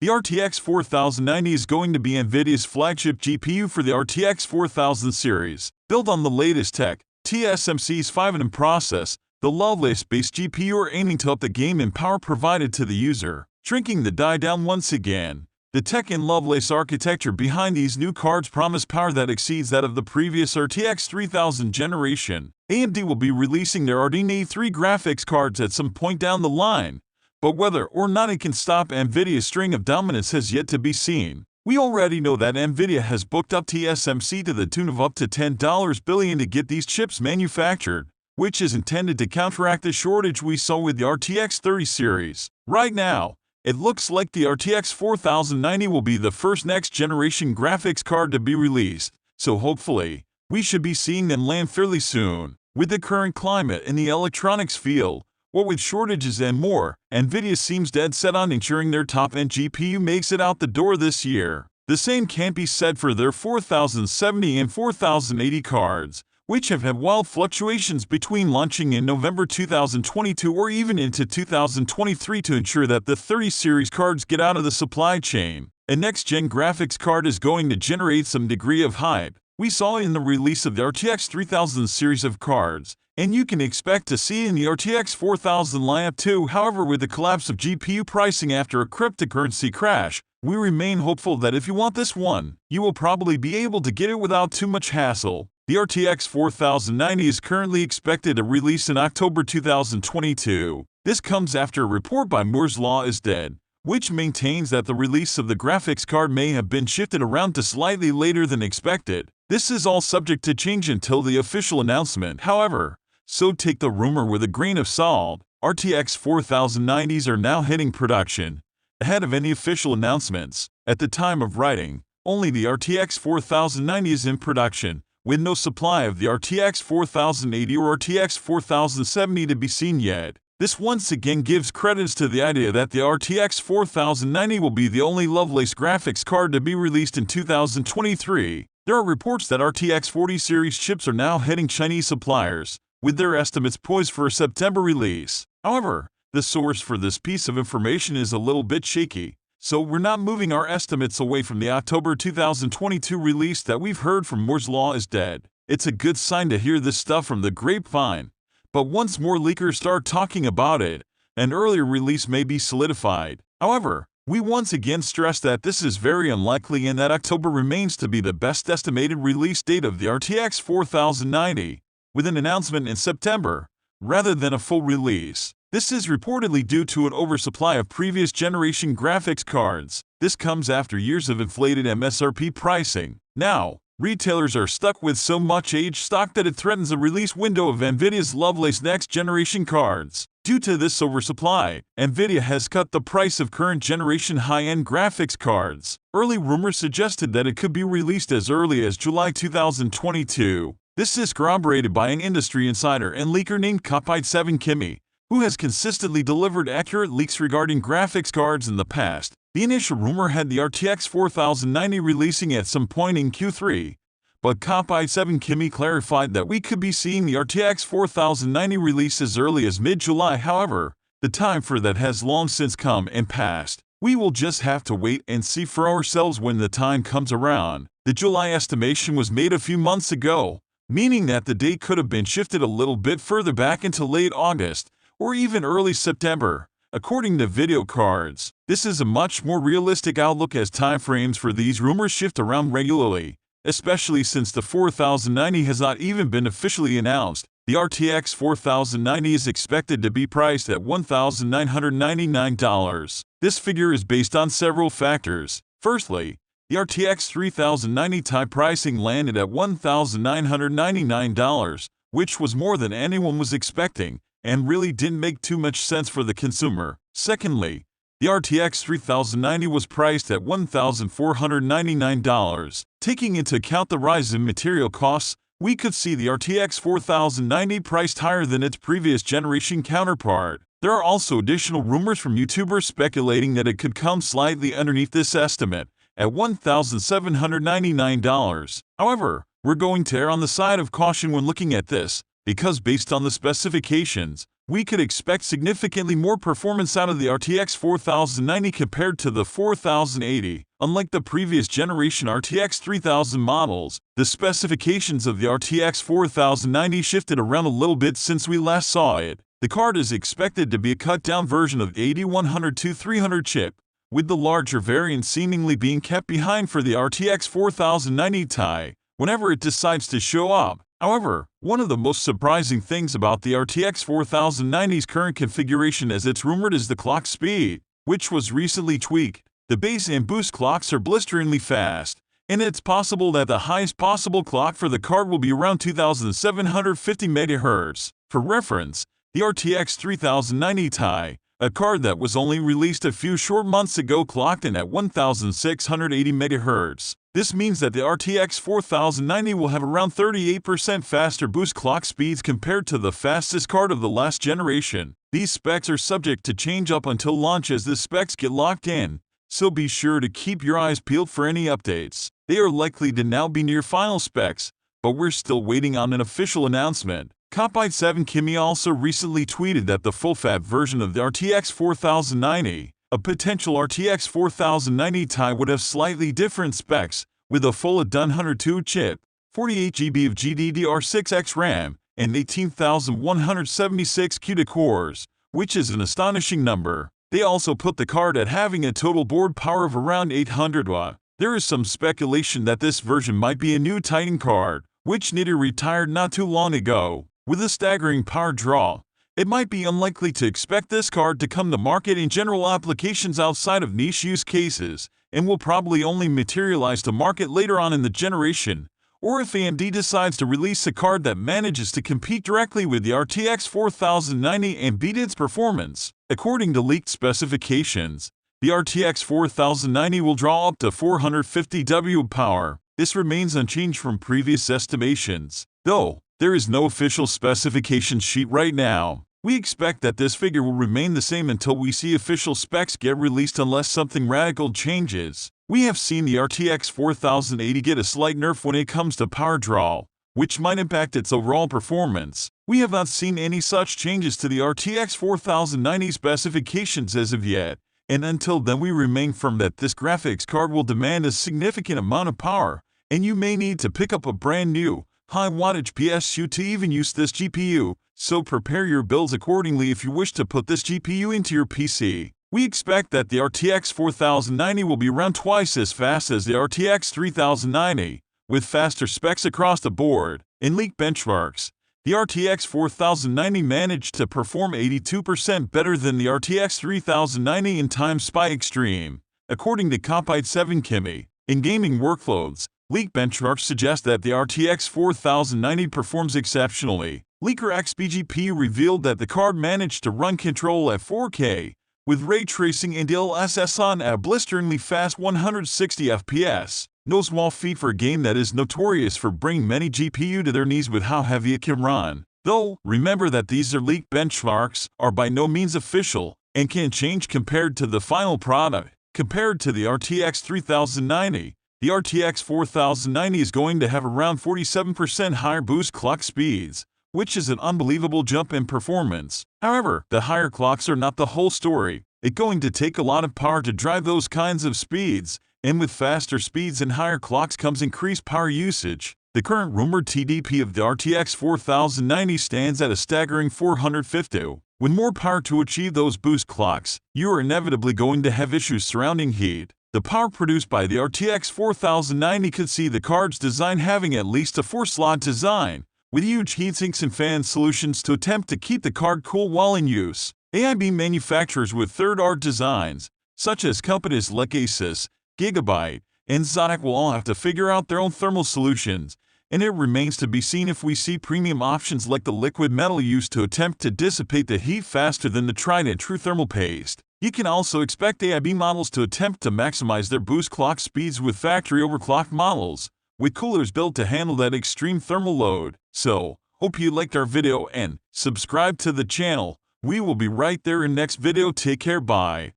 The RTX 4090 is going to be NVIDIA's flagship GPU for the RTX 4000 series. Built on the latest tech, TSMC's 5nm process, the Lovelace-based GPU are aiming to up the game in power provided to the user, shrinking the die down once again. The tech and Lovelace architecture behind these new cards promise power that exceeds that of the previous RTX 3000 generation. AMD will be releasing their RDNA 3 graphics cards at some point down the line, but whether or not it can stop NVIDIA's string of dominance has yet to be seen. We already know that NVIDIA has booked up TSMC to the tune of up to $10 billion to get these chips manufactured, which is intended to counteract the shortage we saw with the RTX 30 series. Right now, it looks like the RTX 4090 will be the first next-generation graphics card to be released, so hopefully, we should be seeing them land fairly soon. With the current climate in the electronics field, what with shortages and more, NVIDIA seems dead set on ensuring their top-end GPU makes it out the door this year. The same can't be said for their 4070 and 4080 cards, which have had wild fluctuations between launching in November 2022 or even into 2023 to ensure that the 30 series cards get out of the supply chain. A next-gen graphics card is going to generate some degree of hype. We saw it in the release of the RTX 3000 series of cards, and you can expect to see it in the RTX 4000 lineup too. However, with the collapse of GPU pricing after a cryptocurrency crash, we remain hopeful that if you want this one, you will probably be able to get it without too much hassle. The RTX 4090 is currently expected to release in October 2022. This comes after a report by Moore's Law is Dead, which maintains that the release of the graphics card may have been shifted around to slightly later than expected. This is all subject to change until the official announcement, however, so take the rumor with a grain of salt. RTX 4090s are now hitting production, ahead of any official announcements. At the time of writing, only the RTX 4090 is in production, with no supply of the RTX 4080 or RTX 4070 to be seen yet. This once again gives credence to the idea that the RTX 4090 will be the only Lovelace graphics card to be released in 2023. There are reports that RTX 40 series chips are now hitting Chinese suppliers, with their estimates poised for a September release. However, the source for this piece of information is a little bit shaky, so we're not moving our estimates away from the October 2022 release that we've heard from Moore's Law is Dead. It's a good sign to hear this stuff from the grapevine, but once more leakers start talking about it, an earlier release may be solidified. However, we once again stress that this is very unlikely and that October remains to be the best estimated release date of the RTX 4090, with an announcement in September, rather than a full release. This is reportedly due to an oversupply of previous generation graphics cards. This comes after years of inflated MSRP pricing. Now, retailers are stuck with so much aged stock that it threatens the release window of NVIDIA's Lovelace next-generation cards. Due to this oversupply, NVIDIA has cut the price of current-generation high-end graphics cards. Early rumors suggested that it could be released as early as July 2022. This is corroborated by an industry insider and leaker named Kopite7Kimi, who has consistently delivered accurate leaks regarding graphics cards in the past. The initial rumor had the RTX 4090 releasing at some point in Q3, but Kopite7Kimi clarified that we could be seeing the RTX 4090 release as early as mid-July. However, the time for that has long since come and passed. We will just have to wait and see for ourselves when the time comes around. The July estimation was made a few months ago, meaning that the date could have been shifted a little bit further back into late August, or even early September, according to video cards. This is a much more realistic outlook as timeframes for these rumors shift around regularly, especially since the 4090 has not even been officially announced. The RTX 4090 is expected to be priced at $1,999. This figure is based on several factors. Firstly, the RTX 3090 Ti pricing landed at $1,999, which was more than anyone was expecting, and really didn't make too much sense for the consumer. Secondly, the RTX 3090 was priced at $1,499. Taking into account the rise in material costs, we could see the RTX 4090 priced higher than its previous generation counterpart. There are also additional rumors from YouTubers speculating that it could come slightly underneath this estimate, at $1,799. However, we're going to err on the side of caution when looking at this, because based on the specifications, we could expect significantly more performance out of the RTX 4090 compared to the 4080. Unlike the previous generation RTX 3000 models, the specifications of the RTX 4090 shifted around a little bit since we last saw it. The card is expected to be a cut-down version of the 8100-2300 chip, with the larger variant seemingly being kept behind for the RTX 4090 Ti whenever it decides to show up. However, one of the most surprising things about the RTX 4090's current configuration as it's rumored is the clock speed, which was recently tweaked. The base and boost clocks are blisteringly fast, and it's possible that the highest possible clock for the card will be around 2750 MHz. For reference, the RTX 3090 Ti, a card that was only released a few short months ago, clocked in at 1680 MHz. This means that the RTX 4090 will have around 38% faster boost clock speeds compared to the fastest card of the last generation. These specs are subject to change up until launch as the specs get locked in, so be sure to keep your eyes peeled for any updates. They are likely to now be near final specs, but we're still waiting on an official announcement. Copite7 Kimmy also recently tweeted that the full-fat version of the RTX 4090, a potential RTX 4090 Ti, would have slightly different specs, with a full Adreno 102 chip, 48GB of GDDR6X RAM, and 18,176 CUDA cores, which is an astonishing number. They also put the card at having a total board power of around 800 watts. There is some speculation that this version might be a new Titan card, which NVIDIA retired not too long ago. With a staggering power draw, it might be unlikely to expect this card to come to market in general applications outside of niche use cases, and will probably only materialize to market later on in the generation, or if AMD decides to release a card that manages to compete directly with the RTX 4090 and beat its performance. According to leaked specifications, the RTX 4090 will draw up to 450 W of power. This remains unchanged from previous estimations, though there is no official specification sheet right now. We expect that this figure will remain the same until we see official specs get released unless something radical changes. We have seen the RTX 4080 get a slight nerf when it comes to power draw, which might impact its overall performance. We have not seen any such changes to the RTX 4090 specifications as of yet, and until then we remain firm that this graphics card will demand a significant amount of power, and you may need to pick up a brand new, high-wattage PSU to even use this GPU, so prepare your builds accordingly if you wish to put this GPU into your PC. We expect that the RTX 4090 will be around twice as fast as the RTX 3090, with faster specs across the board. In leaked benchmarks, the RTX 4090 managed to perform 82% better than the RTX 3090 in Time Spy Extreme, according to Copite7 Kimmy. In gaming workloads, leaked benchmarks suggest that the RTX 4090 performs exceptionally. Leaker XBGP revealed that the card managed to run Control at 4K, with ray tracing and DLSS on at a blisteringly fast 160 FPS. No small feat for a game that is notorious for bringing many GPU to their knees with how heavy it can run. Though, remember that these are leaked benchmarks, are by no means official, and can change compared to the final product. Compared to the RTX 3090, the RTX 4090 is going to have around 47% higher boost clock speeds, which is an unbelievable jump in performance. However, the higher clocks are not the whole story. It's going to take a lot of power to drive those kinds of speeds, and with faster speeds and higher clocks comes increased power usage. The current rumored TDP of the RTX 4090 stands at a staggering 450. With more power to achieve those boost clocks, you are inevitably going to have issues surrounding heat. The power produced by the RTX 4090 could see the card's design having at least a 4-slot design, with huge heatsinks and fan solutions to attempt to keep the card cool while in use. AIB manufacturers with third-art designs, such as companies like Asus, Gigabyte, and Zotac, will all have to figure out their own thermal solutions, and it remains to be seen if we see premium options like the liquid metal used to attempt to dissipate the heat faster than the tried and true thermal paste. You can also expect AIB models to attempt to maximize their boost clock speeds with factory overclocked models, with coolers built to handle that extreme thermal load. So, hope you liked our video and subscribe to the channel. We will be right there in next video. Take care, bye.